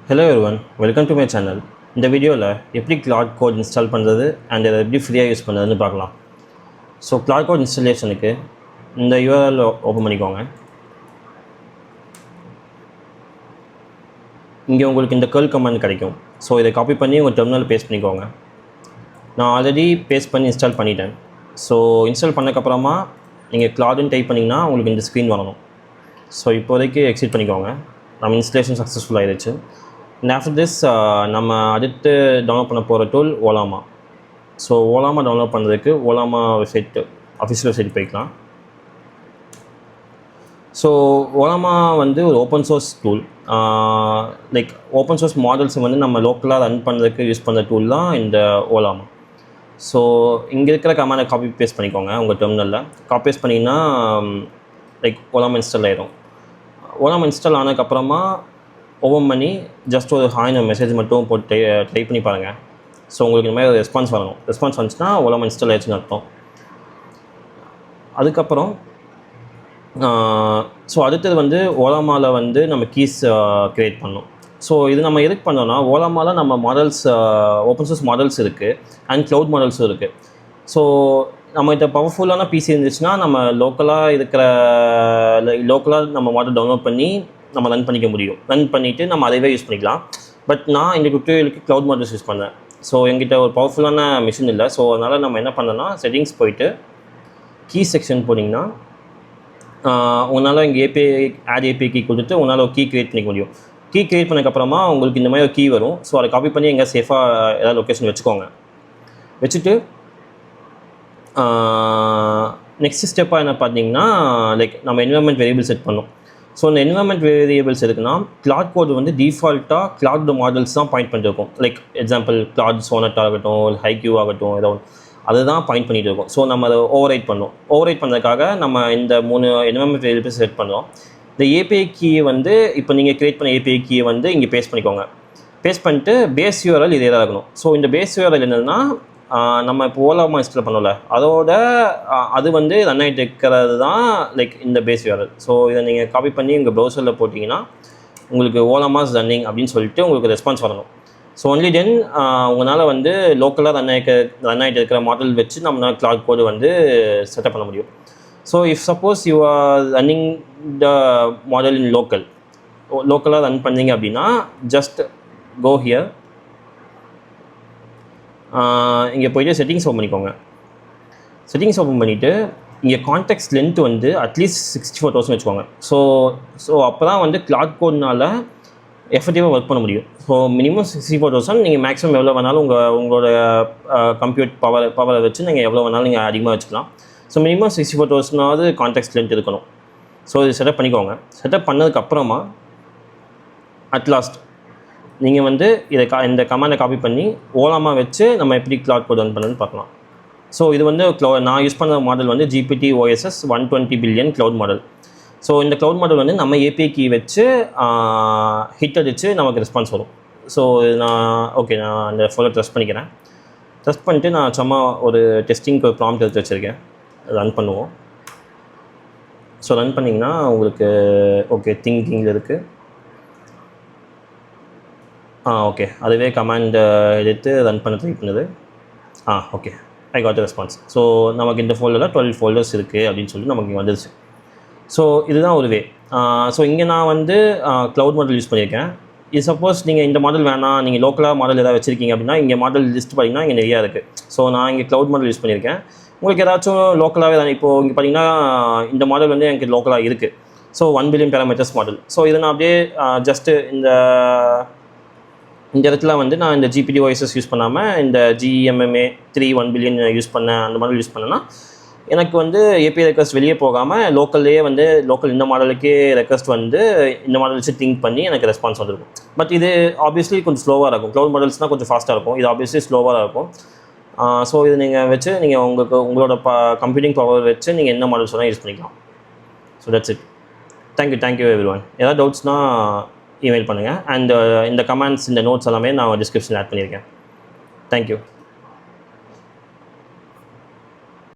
Hello everyone, welcome to my channel. இந்த வீடியோவில் எப்படி கிளாட் கோட் இன்ஸ்டால் பண்ணுறது அண்ட் அதை எப்படி ஃப்ரீயாக யூஸ் பண்ணுறதுன்னு பார்க்கலாம். ஸோ கிளாட் கோட் இன்ஸ்டாலேஷனுக்கு இந்த URL ஓப்பன் பண்ணிக்கோங்க. இங்கே உங்களுக்கு இந்த curl கமாண்ட் கிடைக்கும். ஸோ இதை காப்பி பண்ணி உங்கள் டெர்மினல் பேஸ்ட் பண்ணிக்கோங்க. நான் ஆல்ரெடி பேஸ்ட் பண்ணி இன்ஸ்டால் பண்ணிட்டேன். ஸோ இன்ஸ்டால் பண்ணக்கப்புறமா நீங்கள் கிளாட்னு டைப் பண்ணிங்கன்னா உங்களுக்கு இந்த ஸ்க்ரீன் வரணும். ஸோ இப்போதைக்கு எக்ஸிட் பண்ணிக்கோங்க. நம்ம இன்ஸ்டலேஷன் சக்ஸஸ்ஃபுல் ஆகிடுச்சு. அண்ட் ஆஃப்டர் திஸ் நம்ம அடுத்து டவுன்லோட் பண்ண போகிற டூல் ஓலாமா. ஸோ ஓலாமா டவுன்லோட் பண்ணுறதுக்கு ஓலாமா வெப்சைட் அஃபிஷியல் வெப்சைட் போய்க்கலாம். ஸோ ஓலாமா வந்து ஒரு open source tool. Like open source models வந்து நம்ம லோக்கலாக ரன் பண்ணுறதுக்கு யூஸ் பண்ணுற டூல் தான் இந்த ஓலாமா. ஸோ இங்கே இருக்கிற கமாண்டை காப்பி பேஸ்ட் பண்ணிக்கோங்க உங்கள் டெர்மினலில். காப்பி பேஸ்ட் பண்ணிங்கன்னா லைக் ஓலாமா இன்ஸ்டால் ஆகிடும். ஓலாமா இன்ஸ்டால் ஆனதுக்கப்புறமா ஓப்பன் பண்ணி ஜஸ்ட் ஒரு ஹாய்னு மெசேஜ் மட்டும் போட்டு டைப் பண்ணி பாருங்கள். ஸோ உங்களுக்கு இந்த மாதிரி ஒரு ரெஸ்பான்ஸ் வரணும். ரெஸ்பான்ஸ் வந்துச்சுன்னா ஓலாமா இன்ஸ்டால் ஆயிடுச்சுன்னு அர்த்தம். அதுக்கப்புறம் ஸோ அடுத்தது வந்து ஓலாமாவில் வந்து நம்ம கீஸ் க்ரியேட் பண்ணணும். ஸோ இது நம்ம எதுக்கு பண்ணோன்னா ஓலாமாவில் நம்ம மாடல்ஸ் ஓப்பன் சோர்ஸ் மாடல்ஸ் இருக்குது அண்ட் க்ளவுட் மாடல்ஸும் இருக்குது. ஸோ நம்மகிட்ட பவர்ஃபுல்லான பிசி இருந்துச்சுன்னா நம்ம லோக்கலாக நம்ம மாடல் டவுன்லோட் பண்ணி நம்ம ரன் பண்ணிக்க முடியும். ரன் பண்ணிவிட்டு நம்ம அதைவே யூஸ் பண்ணிக்கலாம். பட் நான் இந்த டுட்டோரியலுக்கு க்ளவுட் மாடல்ஸ் யூஸ் பண்ணேன். ஸோ எங்கிட்ட ஒரு பவர்ஃபுல்லான மிஷின் இல்லை. ஸோ அதனால் நம்ம என்ன பண்ணோன்னா செட்டிங்ஸ் போயிட்டு கீ செக்ஷன் போனீங்கன்னா உங்களால் இங்கே ஆட் ஏபிஐ கீ கொடுத்துட்டு உங்களால் ஒரு கீ க்ரியேட் பண்ணிக்க முடியும். கீ க்ரியேட் பண்ணக்கப்புறமா உங்களுக்கு இந்த மாதிரி ஒரு கீ வரும். ஸோ அதை காப்பி பண்ணி எங்கே சேஃபாக ஏதாவது லொக்கேஷன் வச்சுக்கோங்க. வச்சுட்டு நெக்ஸ்ட் ஸ்டெப்பாக என்ன பார்த்தீங்கன்னா லைக் நம்ம என்விரான்மெண்ட் வேரியபிள் செட் பண்ணோம். ஸோ இந்த என்விரான்மெண்ட் வேரியபிள்ஸ் எதுக்குன்னா கிளாட் கோட் வந்து டிஃபால்ட்டாக கிளாட் மாடல்ஸ் தான் பாயிண்ட் பண்ணிட்டு இருக்கும். லைக் எக்ஸாம்பிள் கிளாட் சோனட் ஆகட்டும், ஹைக்யூ ஆகட்டும், ஏதோ அதுதான் பாயிண்ட் பண்ணிகிட்டு இருக்கோம். ஸோ நம்ம அதை ஓவர்ரைட் பண்ணோம். ஓவர்ரைட் பண்ணுறதுக்காக நம்ம இந்த 3 என்விரான்மெண்ட் வேரியபிள்ஸ் செட் பண்ணோம். இந்த ஏபிஐ கீயை வந்து இப்போ நீங்கள் க்ரியேட் பண்ண ஏபிஐ கீயை வந்து இங்கே பேஸ்ட் பண்ணிக்கோங்க. பேஸ்ட் பண்ணிட்டு பேஸ் URL இதே தான் இருக்கணும். ஸோ இந்த பேஸ் URL என்னென்னா நம்ம இப்போ ஓலாமா இன்ஸ்டால் பண்ணோம்ல அதோட அது வந்து ரன் ஆகிட்டு இருக்கிறது தான் லைக் இந்த பேஸ் URL. ஸோ இதை நீங்கள் காப்பி பண்ணி உங்கள் ப்ரௌசரில் போட்டிங்கன்னா உங்களுக்கு ஓலாமாஸ் ரன்னிங் அப்படின்னு சொல்லிட்டு உங்களுக்கு ரெஸ்பான்ஸ் வரணும். ஸோ ஒன்லி தென் உங்களால் வந்து லோக்கலாக ரன் ஆகிட்டு இருக்கிற மாடல் வச்சு நம்மளால் கிளாட் கோடு வந்து செட்டப் பண்ண முடியும். So if suppose you are running the model in லோக்கலாக ரன் பண்ணீங்க அப்படின்னா ஜஸ்ட் கோ ஹியர். இங்கே போய்ட்டு செட்டிங்ஸ் ஓப்பன் பண்ணிக்கோங்க. செட்டிங்ஸ் ஓப்பன் பண்ணிவிட்டு இங்கே கான்டெக்ட் லென்த் வந்து அட்லீஸ்ட் 64,000 வச்சுக்கோங்க. ஸோ அப்போ தான் வந்து கிளாட் கோட்னால் எஃபெக்டிவாக ஒர்க் பண்ண முடியும். So minimum 64,000. நீங்கள் மேக்ஸிமம் எவ்வளோ வேணாலும் உங்களோட கம்ப்யூட் பவரை வச்சு நீங்கள் எவ்வளோ வேணாலும் நீங்கள் அதிகமாக வச்சுக்கலாம். ஸோ மினிமம் 64,000 கான்டெக்ட் லென்த் இருக்கணும். ஸோ இது செட்டப் பண்ணிக்கோங்க. செட்டப் பண்ணதுக்கப்புறமா அட்லாஸ்ட் நீங்கள் வந்து இந்த கமாண்டை காப்பி பண்ணி ஓலாமா வச்சு நம்ம எப்படி கிளாட் கோட் ரன் பண்ணணும்னு பார்க்கலாம். ஸோ இது வந்து நான் யூஸ் பண்ண மாடல் வந்து GPT OSS 120 billion cloud model. So இந்த க்ளவுட் மாடல் வந்து நம்ம ஏபிஐ கீ வச்சு ஹிட் அடித்து நமக்கு ரெஸ்பான்ஸ் வரும். ஸோ நான் அந்த ஃபோல்டர் ட்ரெஸ் பண்ணிக்கிறேன். ட்ரெஸ் பண்ணிட்டு நான் சும்மா ஒரு டெஸ்டிங்க்கு ஒரு ப்ராம்ப்ட் எடுத்து வச்சுருக்கேன். ரன் பண்ணுவோம். ஸோ ரன் பண்ணிங்கன்னா உங்களுக்கு திங்கிங்கில் இருக்குது. ஓகே அதுவே கமாண்ட் எடுத்து ரன் பண்ண ட்ரை பண்ணுது. Okay I got response. So நமக்கு இந்த ஃபோல்டரில் 12 ஃபோல்டர்ஸ் இருக்குது அப்படின்னு சொல்லி நமக்கு இங்கே வந்துருச்சு. ஸோ இதுதான் ஒரு வே. ஸோ இங்கே நான் வந்து க்ளவுட் மாடல் யூஸ் பண்ணியிருக்கேன். இது சப்போஸ் நீங்கள் இந்த மாடல் வேணாம், நீங்கள் லோக்கலாக மாடல் ஏதாவது வச்சுருக்கீங்க அப்படின்னா இங்கே மாடல் லிஸ்ட் பார்த்தீங்கன்னா இங்கே நிறையா இருக்குது. ஸோ நான் இங்கே க்ளவுட் மாடல் யூஸ் பண்ணியிருக்கேன். உங்களுக்கு ஏதாச்சும் லோக்கலாகவே தான் இப்போது இங்கே பார்த்தீங்கன்னா இந்த மாடல் வந்து எனக்கு லோக்கலாக இருக்குது. So 1 billion parameters model. So இதை நான் அப்படியே ஜஸ்ட்டு இந்த இடத்துல வந்து நான் இந்த GPT OSS யூஸ் பண்ணாமல் இந்த GMMA 3 1 பில்லியன் யூஸ் பண்ணேன். அந்த மாடல் யூஸ் பண்ணேன்னா எனக்கு வந்து ஏபிஐ ரெக்வஸ்ட் வெளியே போகாமல் லோக்கல்லையே வந்து இந்த மாடலுக்கே ரெக்வஸ்ட் வந்து இந்த மாடல் வச்சு திங்க் பண்ணி எனக்கு ரெஸ்பான்ஸ் வந்துருக்கும். பட் இது ஆப்வியஸ்லி கொஞ்சம் ஸ்லோவாக இருக்கும். க்ளவுட் மாடல்ஸ்னால் கொஞ்சம் ஃபாஸ்ட்டாக இருக்கும். இது ஆப்வியஸ்லி ஸ்லோவாக இருக்கும். ஸோ இது நீங்கள் வச்சு நீங்கள் உங்களோட கம்ப்யூட்டிங் பவர் வச்சு நீங்கள் என்ன மாடல்ஸ் வேணால் யூஸ் பண்ணிக்கலாம். So that's it. Thank you everyone. ஏதாவது டவுட்ஸ்னால் இமெயில் பண்ணுங்கள். அண்ட் இந்த கமெண்ட்ஸ் இந்த நோட்ஸ் எல்லாமே நான் டிஸ்கிரிப்ஷனில் ஆட் பண்ணியிருக்கேன். தேங்க்யூ.